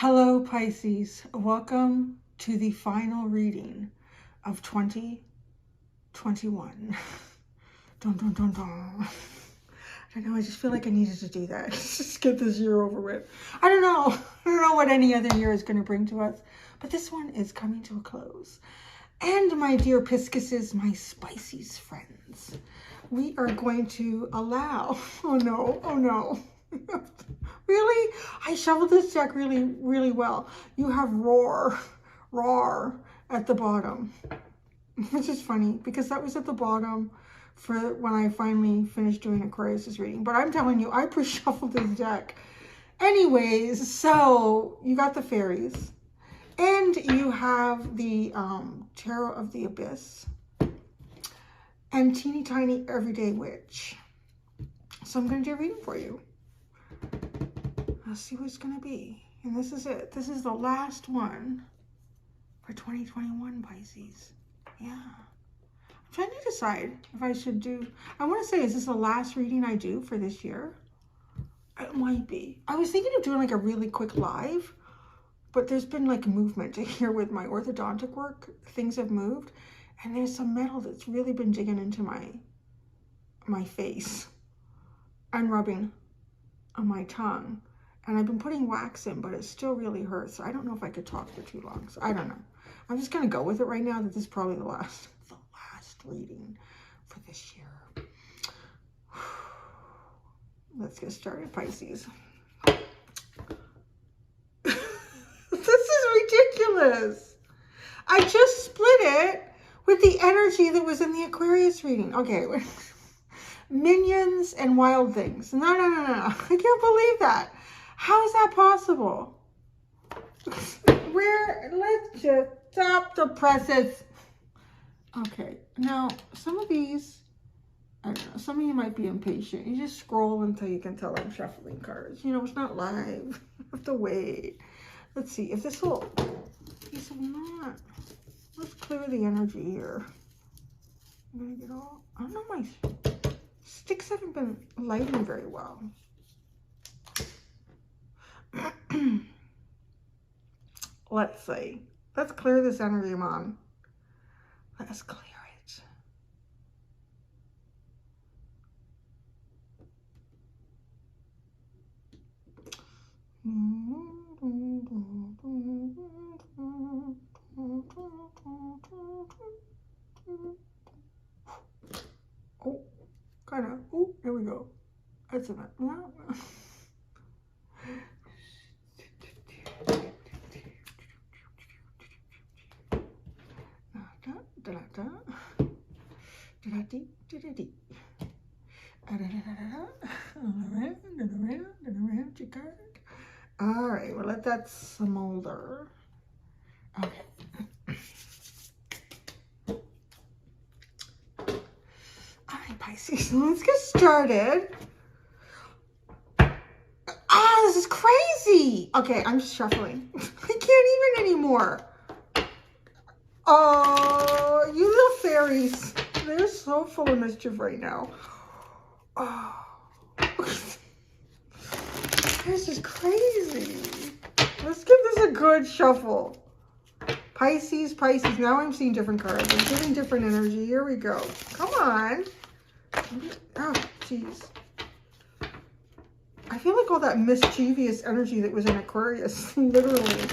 Hello, Pisces. Welcome to the final reading of 2021. Dun, dun, dun, dun. I know, I just feel like I needed to do that. Just get this year over with. I don't know what any other year is going to bring to us, but this one is coming to a close. And my dear Pisces, my Pisces friends, we are going to allow, oh no. Really? I shuffled this deck really well. You have roar at the bottom, which is funny because that was at the bottom for when I finally finished doing Aquarius's reading. But I'm telling you, I pre-shuffled this deck. Anyways, so you got the fairies and you have the Tarot of the Abyss and teeny tiny everyday witch. So I'm going to do a reading for you. Let's see what it's going to be. And this is it. This is the last one for 2021, Pisces. Yeah. I'm trying to decide if I should do... I want to say, is this the last reading I do for this year? It might be. I was thinking of doing like a really quick live, but there's been like movement here with my orthodontic work. Things have moved. And there's some metal that's really been digging into my face and rubbing on my tongue. And I've been putting wax in, but it still really hurts. So I don't know if I could talk for too long. So I don't know. I'm just going to go with it right now that this is probably the last reading for this year. Let's get started, Pisces. This is ridiculous. I just split it with the energy that was in the Aquarius reading. Okay. Minions and wild things. No. I can't believe that. How is that possible? Let's just stop the presses. Okay, now some of these, I don't know, some of you might be impatient. You just scroll until you can tell I'm shuffling cards. You know, it's not live. You have to wait. Let's see if this will, these will not. Let's clear the energy here. I'm gonna get all, I don't know, my sticks haven't been lighting very well. Let's see. Let's clear this energy, Mom. Let's clear it. Oh, kind of. Oh, there we go. That's enough. All right, we'll let that smolder. Okay. All right, Pisces, let's get started. Ah, this is crazy. Okay, I'm just shuffling. I can't even anymore. Oh, you little fairies. They're so full of mischief right now. Oh. This is crazy. Let's give this a good shuffle. Pisces. Now I'm seeing different cards. I'm getting different energy. Here we go. Come on. Oh, jeez. I feel like all that mischievous energy that was in Aquarius literally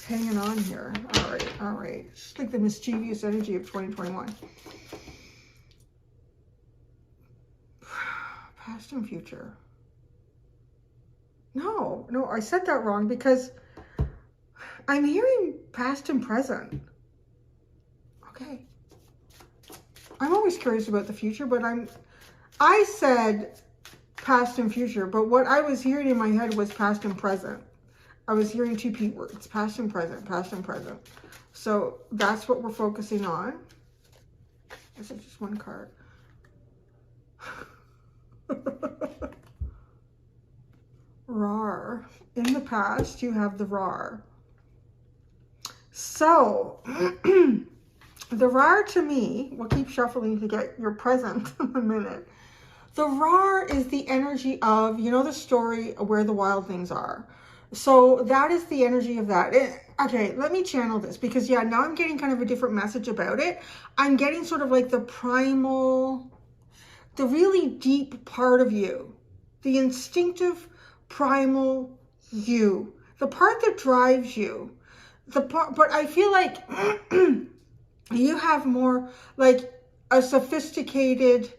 hanging on here. All right. Just like the mischievous energy of 2021. Past and future. No, I said that wrong because I'm hearing past and present. Okay. I'm always curious about the future, but I said past and future, but what I was hearing in my head was past and present. I was hearing two P words, past and present, past and present. So that's what we're focusing on. This is just one card. Rar. In the past, you have the Rar. So, the Rar to me, we'll keep shuffling to get your present in a minute. The Rar is the energy of, you know the story of Where the Wild Things Are. So that is the energy of that. Okay, let me channel this because, yeah, now I'm getting kind of a different message about it. I'm getting sort of like the primal, the really deep part of you, the instinctive primal you, the part that drives you, the part, but I feel like you have more like a sophisticated,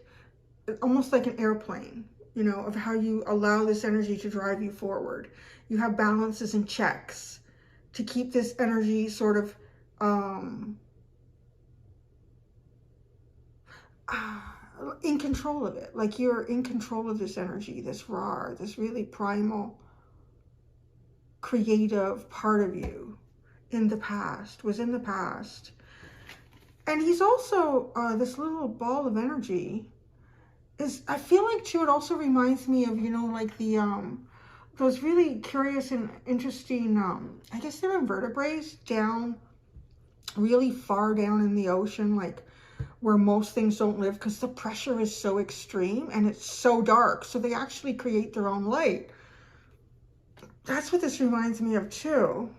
almost like an airplane, you know, of how you allow this energy to drive you forward. You have balances and checks to keep this energy sort of in control of it. Like you're in control of this energy, this raw, this really primal, creative part of you in the past, was in the past. And he's also, this little ball of energy is, I feel like too, it also reminds me of, you know, like the, those really curious and interesting, I guess they're invertebrates down, really far down in the ocean, like where most things don't live because the pressure is so extreme and it's so dark. So they actually create their own light. That's what this reminds me of too.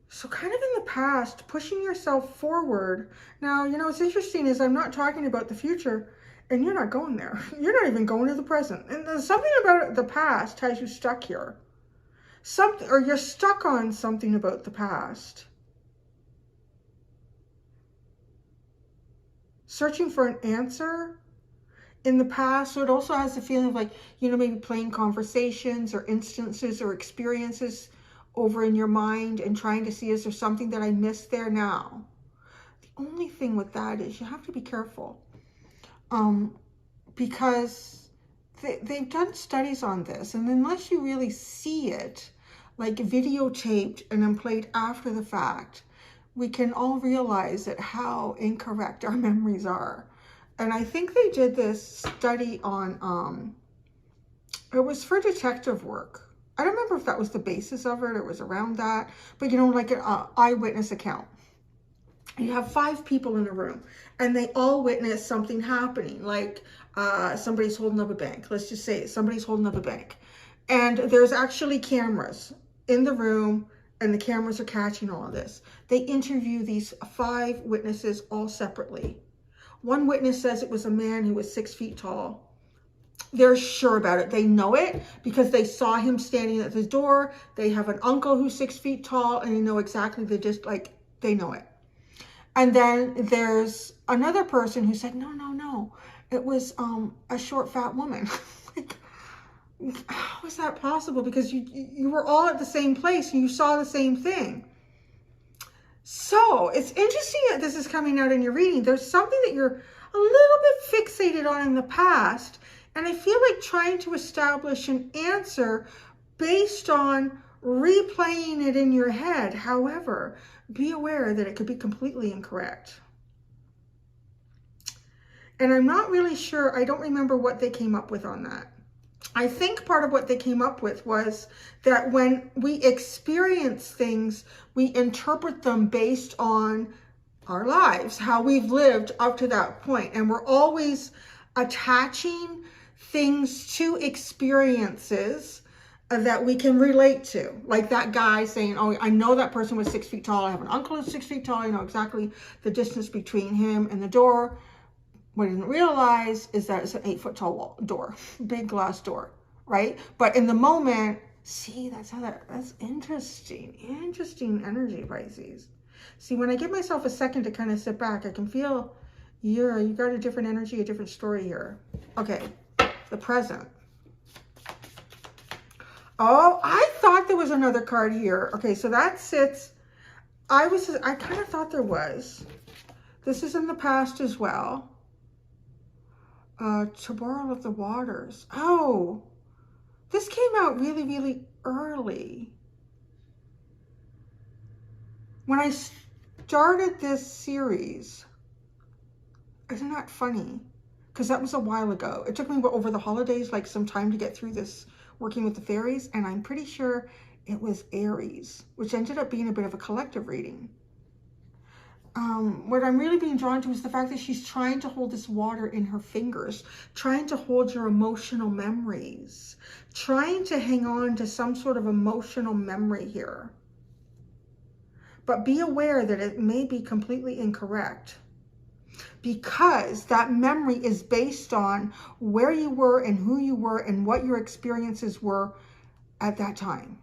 So kind of in the past, pushing yourself forward. Now, you know, what's interesting is I'm not talking about the future and you're not going there. You're not even going to the present. And there's something about the past has you stuck here. Something, or you're stuck on something about the past. Searching for an answer in the past. So it also has the feeling of like, you know, maybe playing conversations or instances or experiences over in your mind and trying to see, is there something that I missed there now? The only thing with that is you have to be careful, because they've done studies on this, and unless you really see it, like videotaped and then played after the fact, we can all realize that how incorrect our memories are. And I think they did this study on, it was for detective work. I don't remember if that was the basis of it, it was around that, but you know, like an eyewitness account. You have 5 people in a room and they all witness something happening, like somebody's holding up a bank. Let's just say somebody's holding up a bank. And there's actually cameras in the room and the cameras are catching all of this. They interview these 5 witnesses all separately. One witness says it was a man who was 6 feet tall. They're sure about it. They know it because they saw him standing at the door. They have an uncle who's 6 feet tall and they know exactly, they know it. And then there's another person who said, no, it was a short, fat woman. Like, how is that possible? Because you were all at the same place and you saw the same thing. So it's interesting that this is coming out in your reading. There's something that you're a little bit fixated on in the past. And I feel like trying to establish an answer based on replaying it in your head. However, be aware that it could be completely incorrect. And I'm not really sure, I don't remember what they came up with on that. I think part of what they came up with was that when we experience things, we interpret them based on our lives, how we've lived up to that point. And we're always attaching things to experiences that we can relate to. Like that guy saying, oh, I know that person was 6 feet tall. I have an uncle who's 6 feet tall. I know exactly the distance between him and the door. What I didn't realize is that it's an 8 foot tall door, big glass door, right? But in the moment, see, that's interesting. Interesting energy, Pisces. See, when I give myself a second to kind of sit back, I can feel you got a different energy, a different story here. Okay, the present. Oh, I thought there was another card here. Okay, so that sits, I kind of thought there was. This is in the past as well. Tabor of the Waters. Oh, this came out really, really early. When I started this series, isn't that funny? Because that was a while ago. It took me over the holidays, like some time to get through this, working with the fairies, and I'm pretty sure it was Aries, which ended up being a bit of a collective reading. what I'm really being drawn to is the fact that she's trying to hold this water in her fingers, trying to hold your emotional memories, trying to hang on to some sort of emotional memory here. But be aware that it may be completely incorrect, because that memory is based on where you were and who you were and what your experiences were at that time.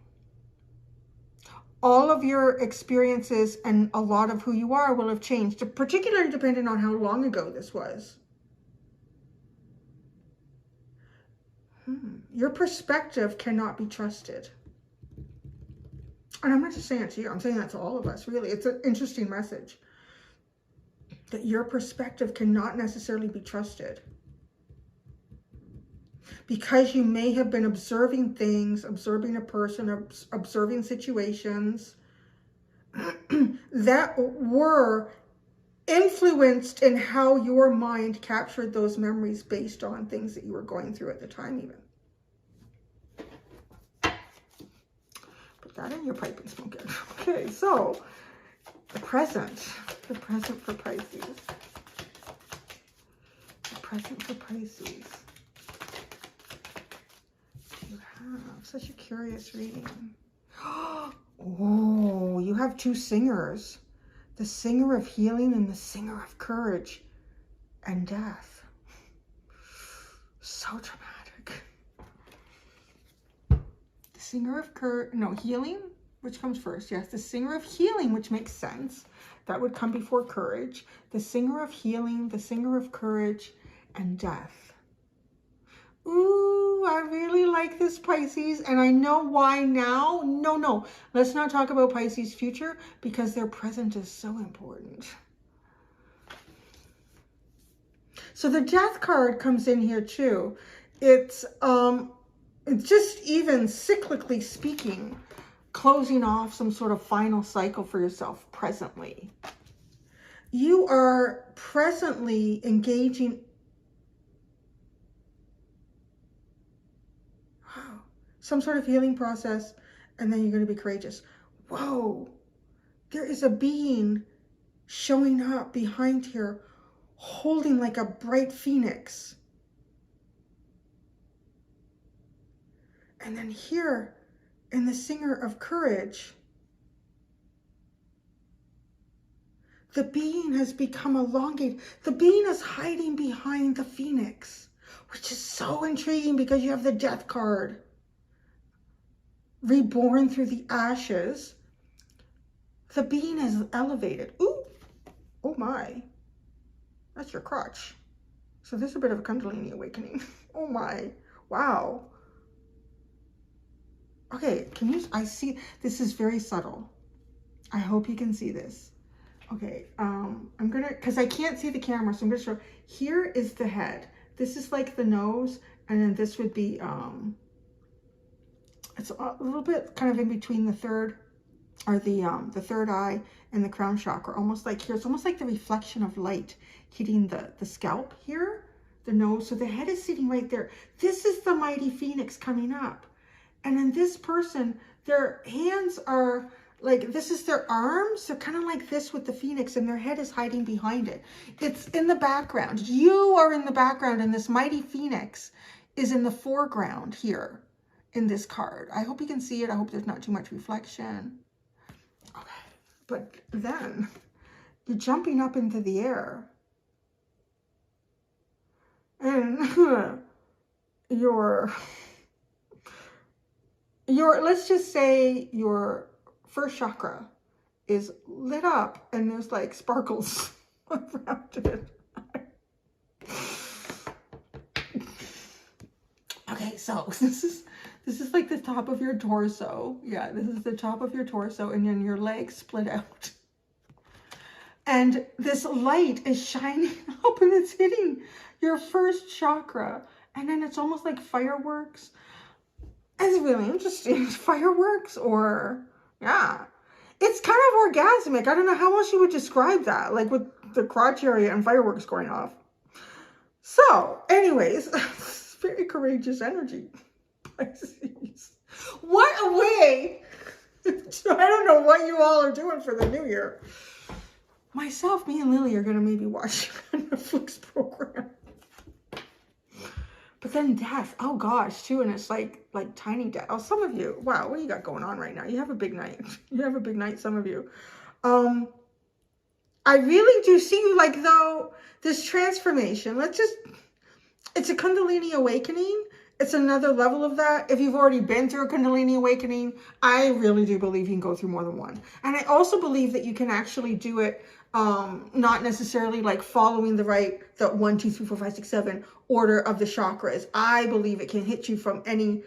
All of your experiences and a lot of who you are will have changed, particularly depending on how long ago this was. Your perspective cannot be trusted. And I'm not just saying it to you, I'm saying that to all of us, really. It's an interesting message. That your perspective cannot necessarily be trusted. Because you may have been observing things, observing a person, observing situations that were influenced in how your mind captured those memories based on things that you were going through at the time even. Put that in your pipe and smoke it. Okay, so the present for Pisces. The present for Pisces. You have such a curious reading. Oh, you have two singers. The singer of healing and the singer of courage and death. So dramatic. The singer of healing, which comes first. Yes, the singer of healing, which makes sense. That would come before courage. The singer of healing, the singer of courage and death. Ooh, I really like this, Pisces, and I know why now. No, let's not talk about Pisces' future, because their present is so important. So the death card comes in here too. It's just even cyclically speaking, closing off some sort of final cycle for yourself presently. You are presently engaging some sort of healing process, and then you're going to be courageous. Whoa, there is a being showing up behind here, holding like a bright phoenix. And then here, in the singer of courage, the being has become elongated. The being is hiding behind the phoenix, which is so intriguing because you have the death card. Reborn through the ashes. The being is elevated. Ooh, oh my. That's your crotch. So there's a bit of a Kundalini awakening. Oh my, wow. Okay, I see, this is very subtle. I hope you can see this. Okay, I'm gonna, because I can't see the camera, so I'm gonna show. Here is the head. This is like the nose, and then this would be, it's a little bit kind of in between the third, or the third eye and the crown chakra, almost like here. It's almost like the reflection of light hitting the scalp here, the nose. So the head is sitting right there. This is the mighty phoenix coming up. And then this person, their hands are like, this is their arms. They're kind of like this with the phoenix, and their head is hiding behind it. It's in the background. You are in the background, and this mighty phoenix is in the foreground here in this card. I hope you can see it. I hope there's not too much reflection. Okay, but then you're jumping up into the air, and your let's just say your first chakra is lit up, and there's like sparkles around it. Okay, so this is like the top of your torso. Yeah, this is the top of your torso, and then your legs split out. And this light is shining up, and it's hitting your first chakra. And then it's almost like fireworks. It's really interesting. Fireworks, or, yeah. It's kind of orgasmic. I don't know how else you would describe that, like with the crotch area and fireworks going off. So, anyways, very courageous energy. Pisces. What a way. I don't know what you all are doing for the new year. Myself, me and Lily are going to maybe watch a Netflix program. But then death, oh gosh, too, and it's like tiny death. Oh, some of you, wow, what do you got going on right now? You have a big night. You have a big night, some of you. I really do see you like, though, this transformation. It's a Kundalini Awakening. It's another level of that. If you've already been through a Kundalini Awakening, I really do believe you can go through more than one. And I also believe that you can actually do it not necessarily like following the 1, 2, 3, 4, 5, 6, 7 order of the chakras. I believe it can hit you from any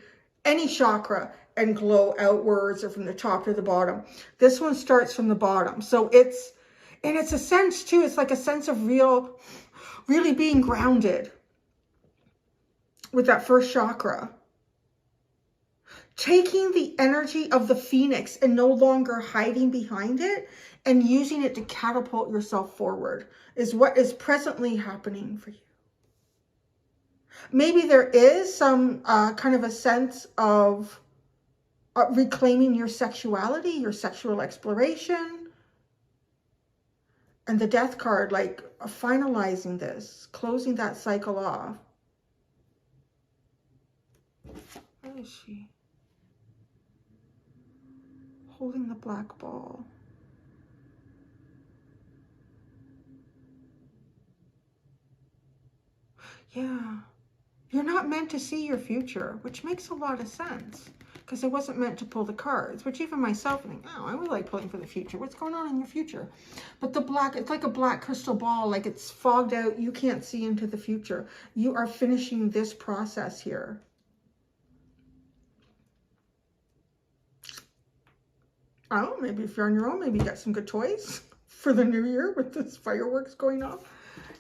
chakra and glow outwards or from the top to the bottom. This one starts from the bottom. So it's a sense too, it's like a sense of really being grounded with that first chakra. Taking the energy of the phoenix and no longer hiding behind it and using it to catapult yourself forward is what is presently happening for you. Maybe there is some kind of a sense of reclaiming your sexuality, your sexual exploration. And the death card, like finalizing this, closing that cycle off. Where is she? Holding the black ball. Yeah. You're not meant to see your future, which makes a lot of sense. Because I wasn't meant to pull the cards, which even myself, I think, oh, I would like pulling for the future. What's going on in your future? But the black, it's like a black crystal ball, like it's fogged out. You can't see into the future. You are finishing this process here. Oh, maybe if you're on your own, maybe you got some good toys for the new year with this fireworks going off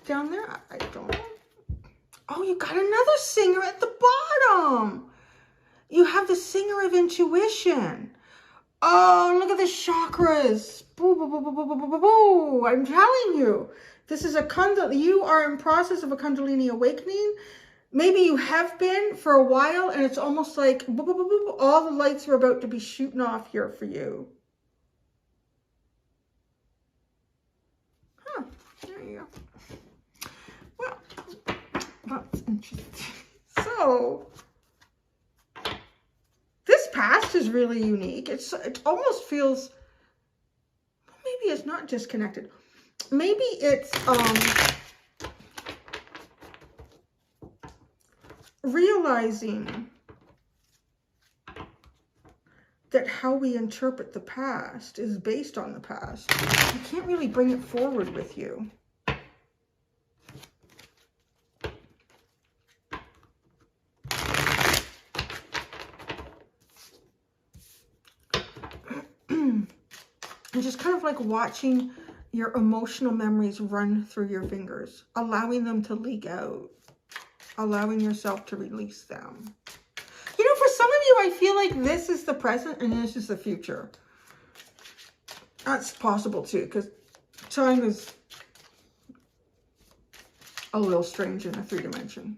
down there. I don't know. Oh, you got another singer at the bottom. You have the singer of intuition. Oh, look at the chakras. Boo, boo, boo, boo, boo, boo, boo, boo. I'm telling you, this is you are in process of a Kundalini Awakening. Maybe you have been for a while, and it's almost like boo, boo, boo, boo, all the lights are about to be shooting off here for you. Huh, there you go. Well, that's interesting. So, this past is really unique. It almost feels, well, maybe it's not disconnected. Maybe it's realizing that how we interpret the past is based on the past. You can't really bring it forward with you. And just kind of like watching your emotional memories run through your fingers, allowing them to leak out, allowing yourself to release them. You know, for some of you, I feel like this is the present and this is the future. That's possible too, because time is a little strange in a 3-dimension.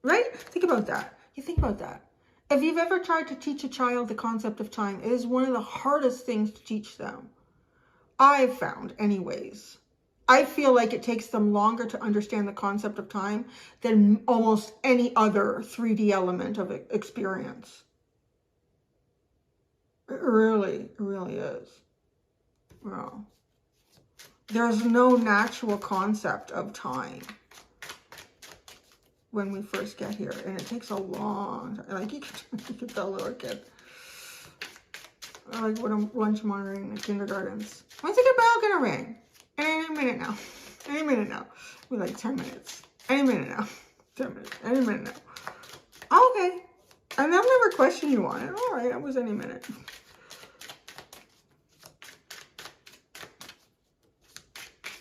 Right? Think about that. You think about that. If you've ever tried to teach a child the concept of time, it is one of the hardest things to teach them. I've found, anyways. I feel like it takes them longer to understand the concept of time than almost any other 3D element of experience. It really is. Well, there's no natural concept of time when we first get here, and it takes a long time. Like you can tell a little kid. Like when I'm lunch monitoring in the kindergartens. When's the bell gonna ring? Any minute now. Any minute now. We're like 10 minutes. Any minute now. 10 minutes. Any minute now. Okay. And I'll never question you on it. All right, it was any minute.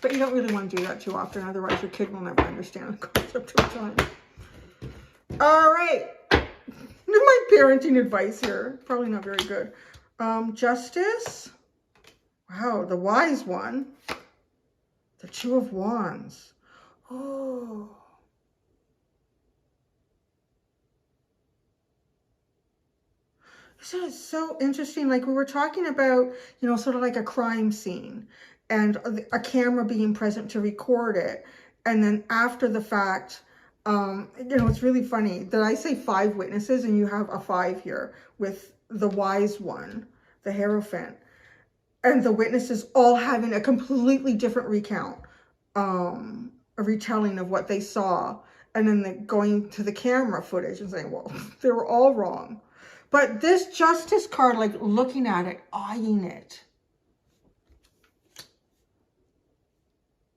But you don't really want to do that too often, otherwise your kid will never understand the concept of time. All right. My parenting advice here. Probably not very good. Justice. Wow, the wise one. The Two of Wands. Oh. This is so interesting. Like we were talking about, you know, sort of like a crime scene and a camera being present to record it. And then after the fact, you know, it's really funny that I say 5 witnesses and you have a 5 here with the wise one, the Hierophant, and the witnesses all having a completely different recount, a retelling of what they saw. And then going to the camera footage and saying, well, they were all wrong. But this Justice card, like looking at it, eyeing it.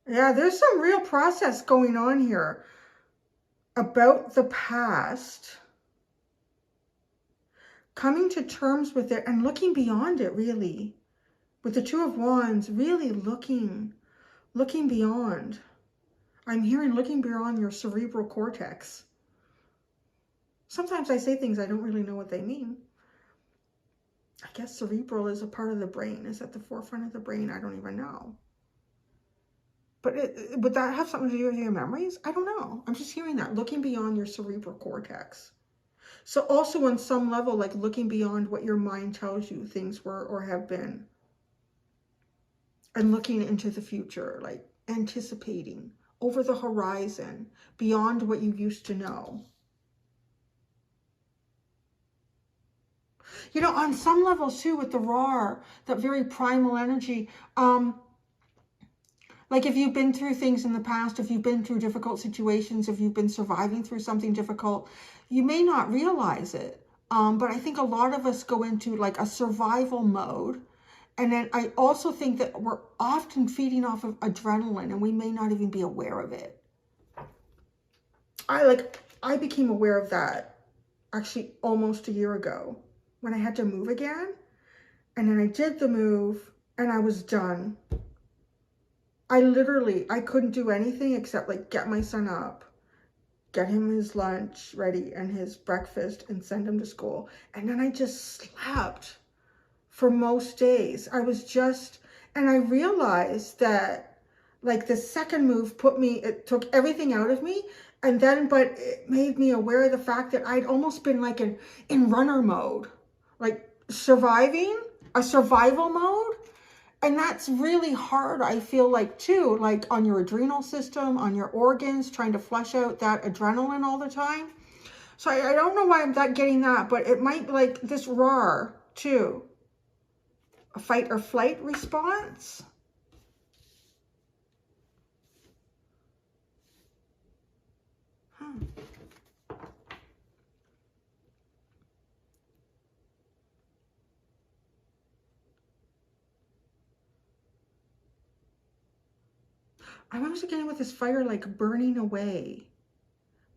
Yeah, there's some real process going on here about the past. Coming to terms with it and looking beyond it, really. With the Two of Wands, really looking beyond. I'm hearing looking beyond your cerebral cortex. Sometimes I say things I don't really know what they mean. I guess cerebral is a part of the brain. Is at the forefront of the brain. I don't even know. But would that have something to do with your memories? I don't know. I'm just hearing that. Looking beyond your cerebral cortex. So also on some level, like looking beyond what your mind tells you things were or have been. And looking into the future, like anticipating over the horizon, beyond what you used to know. You know, on some levels too, with the Ra, that very primal energy, like if you've been through things in the past, if you've been through difficult situations, if you've been surviving through something difficult, you may not realize it. But I think a lot of us go into like a survival mode. And then I also think that we're often feeding off of adrenaline and we may not even be aware of it. I became aware of that actually almost a year ago when I had to move again. And then I did the move and I was done. I couldn't do anything except like get my son up, get him his lunch ready and his breakfast and send him to school. And then I just slept for most days. And I realized that like the second move it took everything out of me. And then, but it made me aware of the fact that I'd almost been like in runner mode, like surviving, a survival mode. And that's really hard, I feel like, too, like on your adrenal system, on your organs, trying to flush out that adrenaline all the time. So I don't know why I'm not getting that, but it might be like this Ra, too. A fight or flight response. I'm also getting with this fire like burning away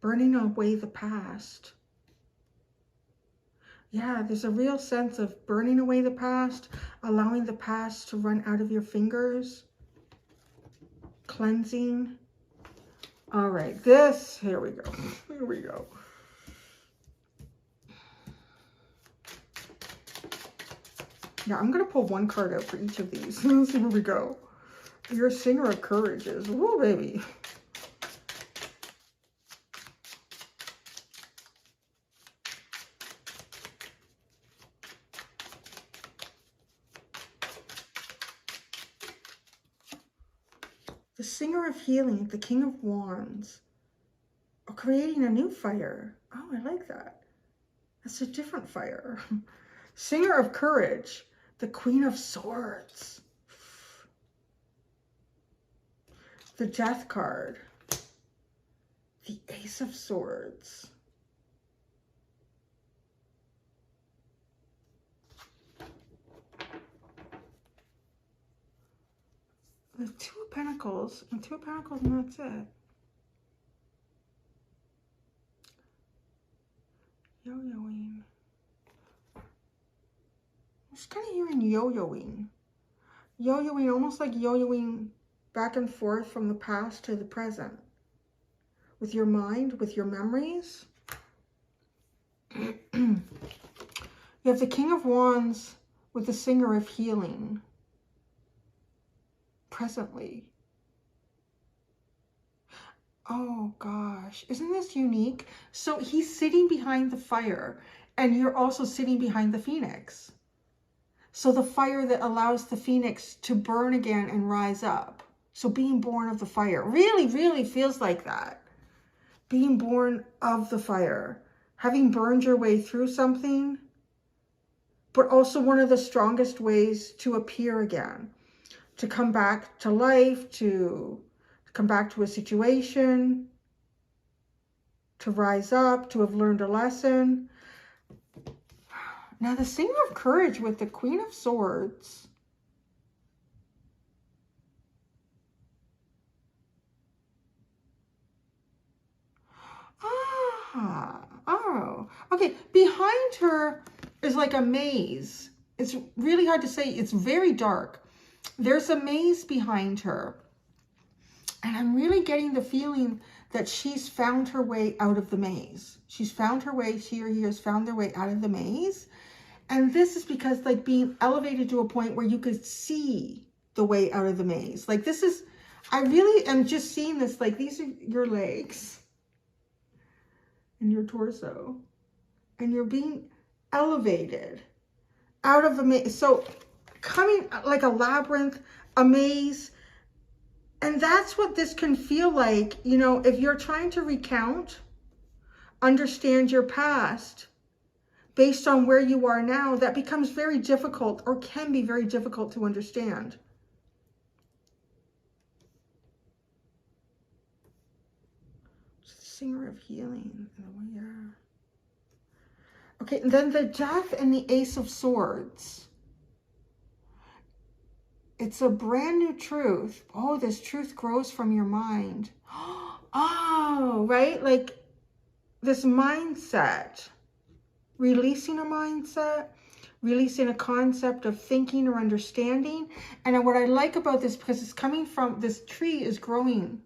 the past. Yeah, there's a real sense of burning away the past, allowing the past to run out of your fingers, cleansing. All right, here we go. Here we go. Yeah, I'm going to pull one card out for each of these. Let's see where we go. Your Singer of Courage is, woo, baby. The Singer of Healing, the King of Wands. Oh, creating a new fire. Oh, I like that. That's a different fire. Singer of Courage, the Queen of Swords. The Death card. The Ace of Swords. The Two of Pentacles, and Two of Pentacles, and that's it. Yo-yoing. I'm just kind of hearing yo-yoing. Yo-yoing, almost like yo-yoing back and forth from the past to the present. With your mind, with your memories. You have the King of Wands with the Singer of Healing. Presently. Oh gosh, isn't this unique? So he's sitting behind the fire And you're also sitting behind the phoenix. So the fire that allows the phoenix to burn again and rise up. So being born of the fire really, really feels like that. Being born of the fire. Having burned your way through something, but also one of the strongest ways to appear again. To come back to life, to come back to a situation, to rise up, to have learned a lesson. Now the Singer of Courage with the Queen of Swords. Oh, okay. Behind her is like a maze. It's really hard to say. It's very dark. There's a maze behind her. And I'm really getting the feeling that she's found her way out of the maze. She's found her way, she or he has found their way out of the maze. And this is because like being elevated to a point where you could see the way out of the maze. Like this is, I really am just seeing this, like these are your legs and your torso. And you're being elevated out of the maze. So coming like a labyrinth, a maze. And that's what this can feel like, you know, if you're trying to recount, understand your past based on where you are now, that becomes very difficult or can be very difficult to understand. Singer of Healing. Oh, yeah. Okay, and then the Death and the Ace of Swords. It's a brand new truth. Oh, this truth grows from your mind. Oh, right? Like this mindset. Releasing a mindset. Releasing a concept of thinking or understanding. And what I like about this, because it's coming from, this tree is growing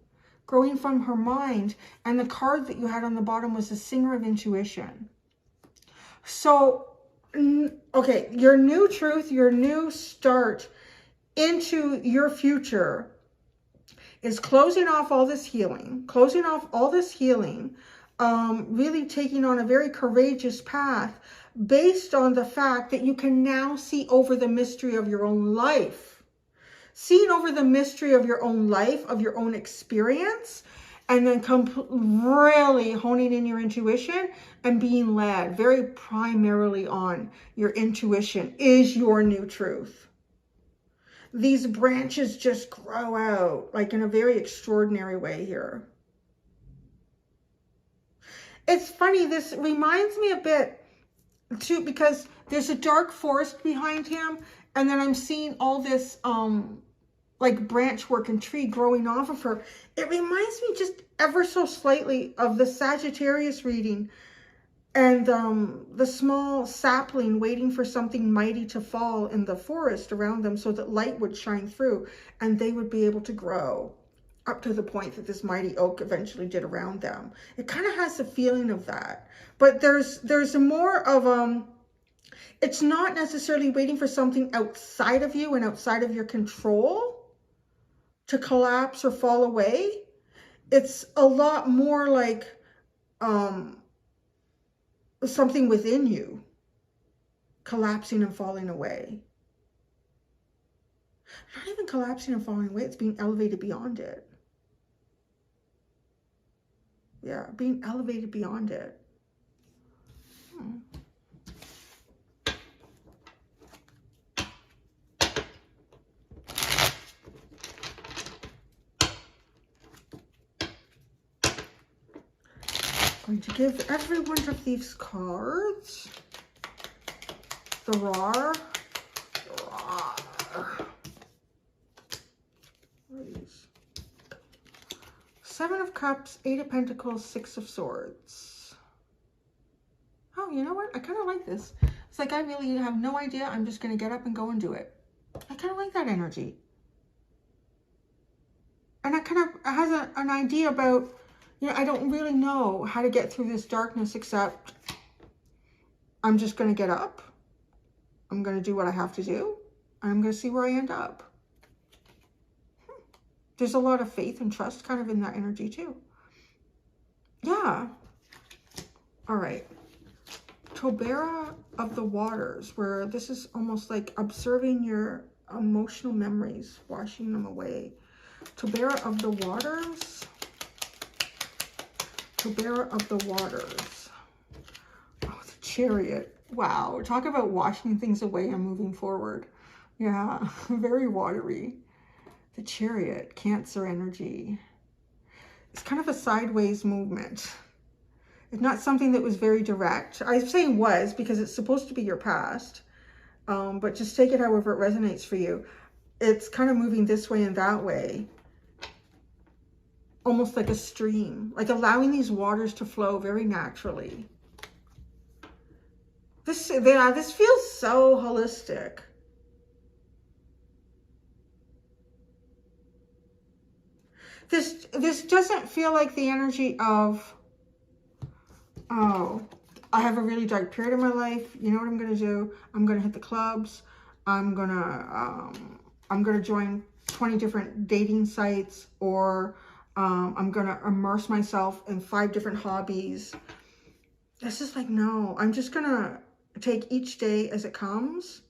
from her mind. And the card that you had on the bottom was the Singer of Intuition. So, okay, your new truth, your new start into your future is closing off all this healing, really taking on a very courageous path based on the fact that you can now see over the mystery of your own life, seeing over the mystery of your own life, of your own experience, and then really honing in your intuition and being led very primarily on your intuition is your new truth. These branches just grow out like in a very extraordinary way here. It's funny, this reminds me a bit too, because there's a dark forest behind him, and then I'm seeing all this like branch work and tree growing off of her. It reminds me just ever so slightly of the Sagittarius reading and the small sapling waiting for something mighty to fall in the forest around them so that light would shine through and they would be able to grow up to the point that this mighty oak eventually did around them. It kind of has a feeling of that. But there's more of, it's not necessarily waiting for something outside of you and outside of your control to collapse or fall away. It's a lot more like, something within you collapsing and falling away. Not even collapsing and falling away, it's being elevated beyond it. Yeah, being elevated beyond it. Going to give every one of these cards the roar. Seven of Cups, Eight of Pentacles, Six of Swords. Oh, you know what? I kind of like this. It's like I really have no idea. I'm just going to get up and go and do it. I kind of like that energy. And I kind of has an idea about, you know, I don't really know how to get through this darkness except I'm just going to get up. I'm going to do what I have to do. And I'm going to see where I end up. There's a lot of faith and trust kind of in that energy too. Yeah. All right. Tobera of the waters, where this is almost like observing your emotional memories, washing them away. Tobera of the waters. Tobera of the waters. Oh, the Chariot. Wow, talk about washing things away and moving forward. Yeah, very watery. The Chariot, Cancer energy. It's kind of a sideways movement. It's not something that was very direct. I'm saying was because it's supposed to be your past. But just take it however it resonates for you. It's kind of moving this way and that way. Almost like a stream. Like allowing these waters to flow very naturally. This feels so holistic. This doesn't feel like the energy of, oh, I have a really dark period in my life. You know what I'm going to do? I'm going to hit the clubs. I'm going to join 20 different dating sites, or I'm going to immerse myself in 5 different hobbies. This is like, no, I'm just going to take each day as it comes.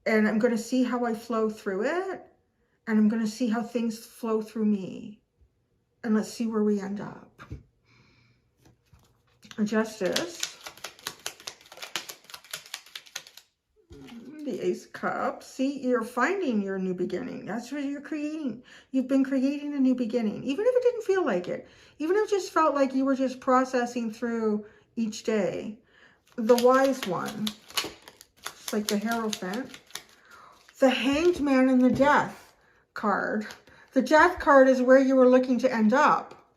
And I'm going to see how I flow through it. And I'm going to see how things flow through me. And let's see where we end up. Justice. The Ace of Cups. See, you're finding your new beginning. That's what you're creating. You've been creating a new beginning. Even if it didn't feel like it. Even if it just felt like you were just processing through each day. The Wise One. It's like the Hierophant. The Hanged Man and the Death card. The Death card is where you were looking to end up.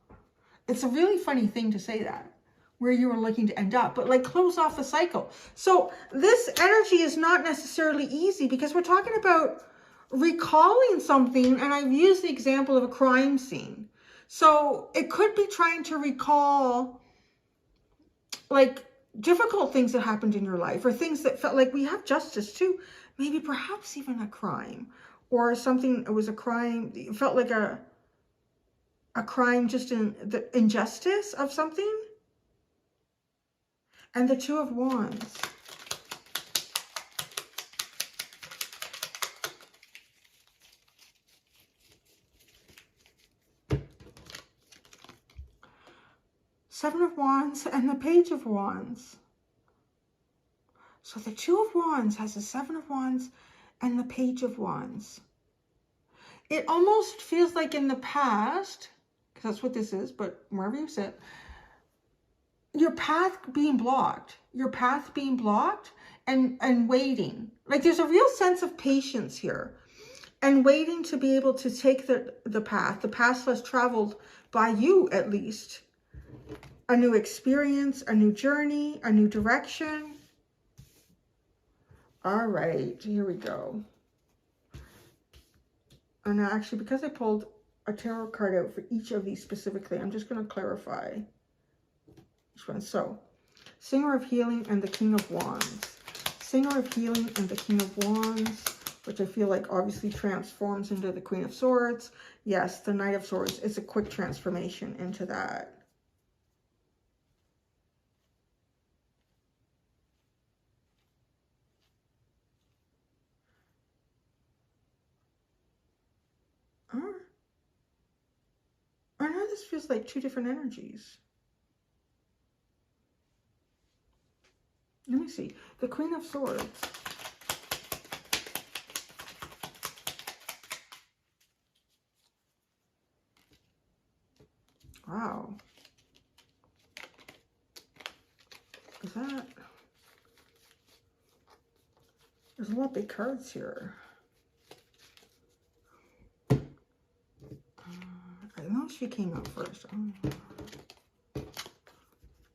It's a really funny thing to say that, where you were looking to end up, but like close off the cycle. So this energy is not necessarily easy because we're talking about recalling something, and I've used the example of a crime scene. So it could be trying to recall like difficult things that happened in your life, or things that felt like we have justice too. Maybe perhaps even a crime. Or something, it was a crime, it felt like a crime just in the injustice of something. And the Two of Wands. Seven of Wands and the Page of Wands. So the Two of Wands has the Seven of Wands and the Page of Wands. It almost feels like in the past, because that's what this is, but wherever you sit, your path being blocked. Your path being blocked and waiting. Like there's a real sense of patience here. And waiting to be able to take the path less traveled by you at least. A new experience, a new journey, a new direction. All right, here we go. And actually, because I pulled a tarot card out for each of these specifically, I'm just going to clarify each one. So, Singer of Healing and the King of Wands. Singer of Healing and the King of Wands, which I feel like obviously transforms into the Queen of Swords. Yes, the Knight of Swords is a quick transformation into that. I know this feels like 2 different energies. Let me see. The Queen of Swords. Wow. Is that... There's a lot of big cards here. I know she came out first.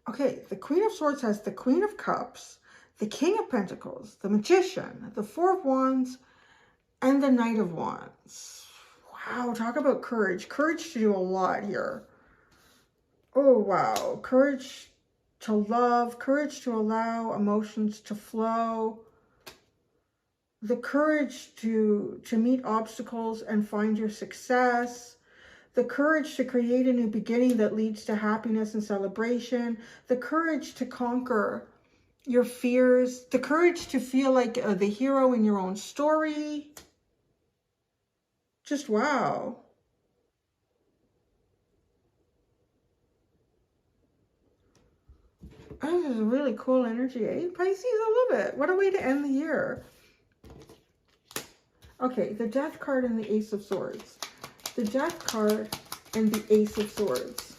Okay, the Queen of Swords has the Queen of Cups, the King of Pentacles, the Magician, the Four of Wands, and the Knight of Wands. Wow, talk about courage. Courage to do a lot here. Oh, wow. Courage to love, courage to allow emotions to flow. The courage to meet obstacles and find your success. the courage to create a new beginning that leads to happiness and celebration, the courage to conquer your fears, the courage to feel like the hero in your own story. Just wow. Oh, this is a really cool energy, eh? Pisces, I love it. What a way to end the year. Okay, the Death card and the Ace of Swords. The Death card and the Ace of Swords.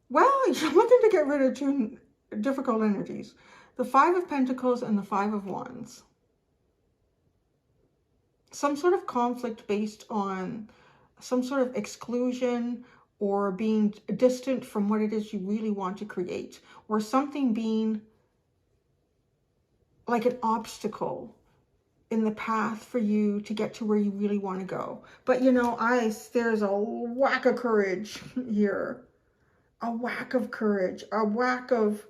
Well, you're looking to get rid of two difficult energies. The Five of Pentacles and the Five of Wands. Some sort of conflict based on some sort of exclusion or being distant from what it is you really want to create, or something being like an obstacle in the path for you to get to where you really want to go. But you know, there's a whack of courage here, a whack of courage, a whack of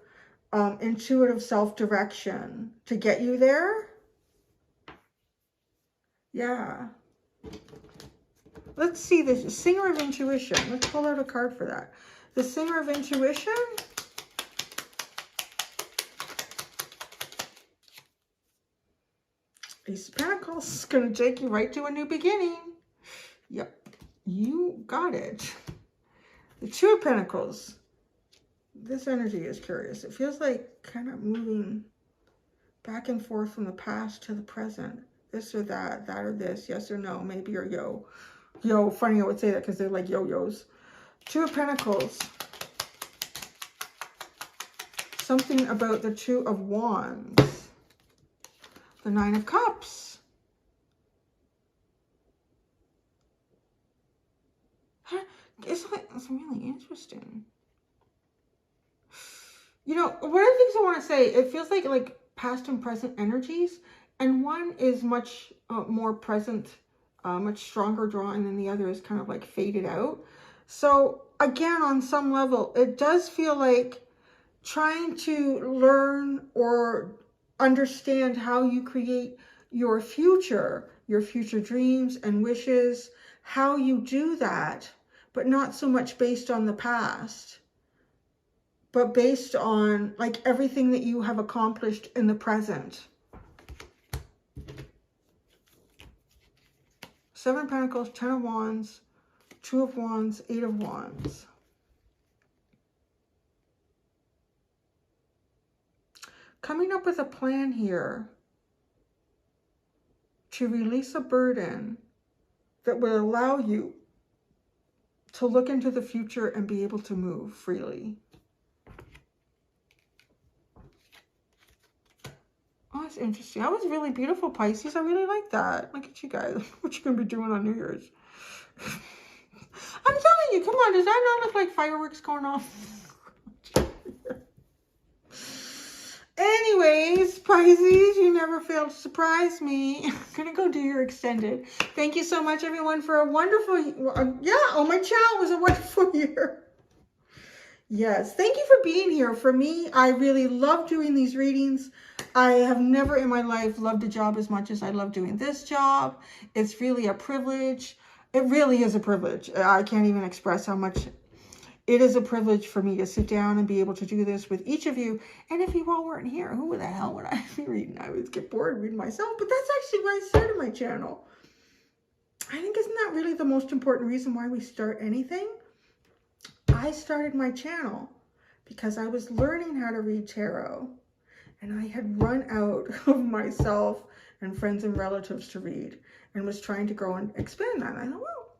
intuitive self-direction to get you there. Yeah. Let's see the Singer of Intuition. Let's pull out a card for that. The Singer of Intuition. Ace of Pentacles is going to take you right to a new beginning. Yep, you got it. The Two of Pentacles. This energy is curious. It feels like kind of moving back and forth from the past to the present. This or that or this, yes or no, maybe or yo. Yo, funny I would say that because they're like yo-yos. Two of Pentacles. Something about the Two of Wands. The Nine of Cups. It's really interesting. You know, one of the things I want to say, it feels like past and present energies, and one is much more present, much stronger drawing than the other is kind of like faded out. So again, on some level, it does feel like trying to learn or understand how you create your future dreams and wishes, how you do that, but not so much based on the past, but based on like everything that you have accomplished in the present. Seven of Pentacles, Ten of Wands, Two of Wands, Eight of Wands. Coming up with a plan here to release a burden that will allow you to look into the future and be able to move freely. Oh, that's interesting. That was really beautiful, Pisces. I really like that. Look at you guys. What you going to be doing on New Year's? I'm telling you, come on. Does that not look like fireworks going off? Anyways, Pisces, you never fail to surprise me. I'm going to go do your extended. Thank you so much, everyone, for a wonderful... on my channel was a wonderful year. Yes, thank you for being here. For me, I really love doing these readings. I have never in my life loved a job as much as I love doing this job. It's really a privilege. It really is a privilege. I can't even express how much it is a privilege for me to sit down and be able to do this with each of you. And if you all weren't here, who the hell would I be reading? I would get bored reading myself, but that's actually why I started my channel. I think isn't that really the most important reason why we start anything? I started my channel because I was learning how to read tarot, and I had run out of myself and friends and relatives to read, and was trying to grow and expand that. And I thought, well,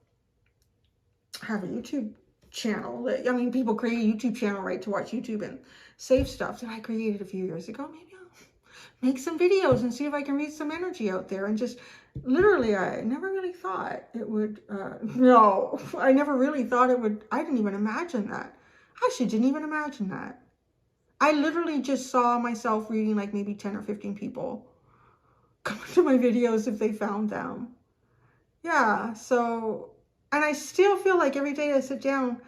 I have a YouTube channel. I mean, people create a YouTube channel, right, to watch YouTube and save stuff that I created a few years ago. Maybe I'll make some videos and see if I can read some energy out there. And just literally, I never really thought it would, no, I never really thought it would. I didn't even imagine that. I actually didn't even imagine that. I literally just saw myself reading like maybe 10 or 15 people come to my videos if they found them. Yeah, so, and I still feel like every day I sit down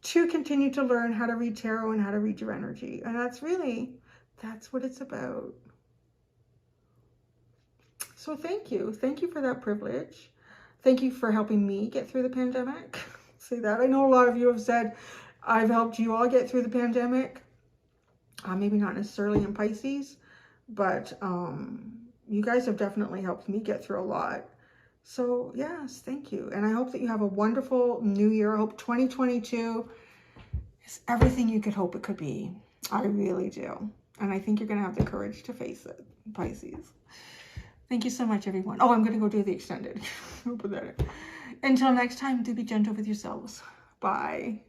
to continue to learn how to read tarot and how to read your energy. And that's what it's about. So thank you. Thank you for that privilege. Thank you for helping me get through the pandemic. Say that. I know a lot of you have said I've helped you all get through the pandemic. Maybe not necessarily in Pisces, but you guys have definitely helped me get through a lot. So yes, thank you. And I hope that you have a wonderful new year. I hope 2022 is everything you could hope it could be. I really do. And I think you're going to have the courage to face it, Pisces. Thank you so much, everyone. Oh, I'm going to go do the extended. I'll put that in. Until next time, do be gentle with yourselves. Bye.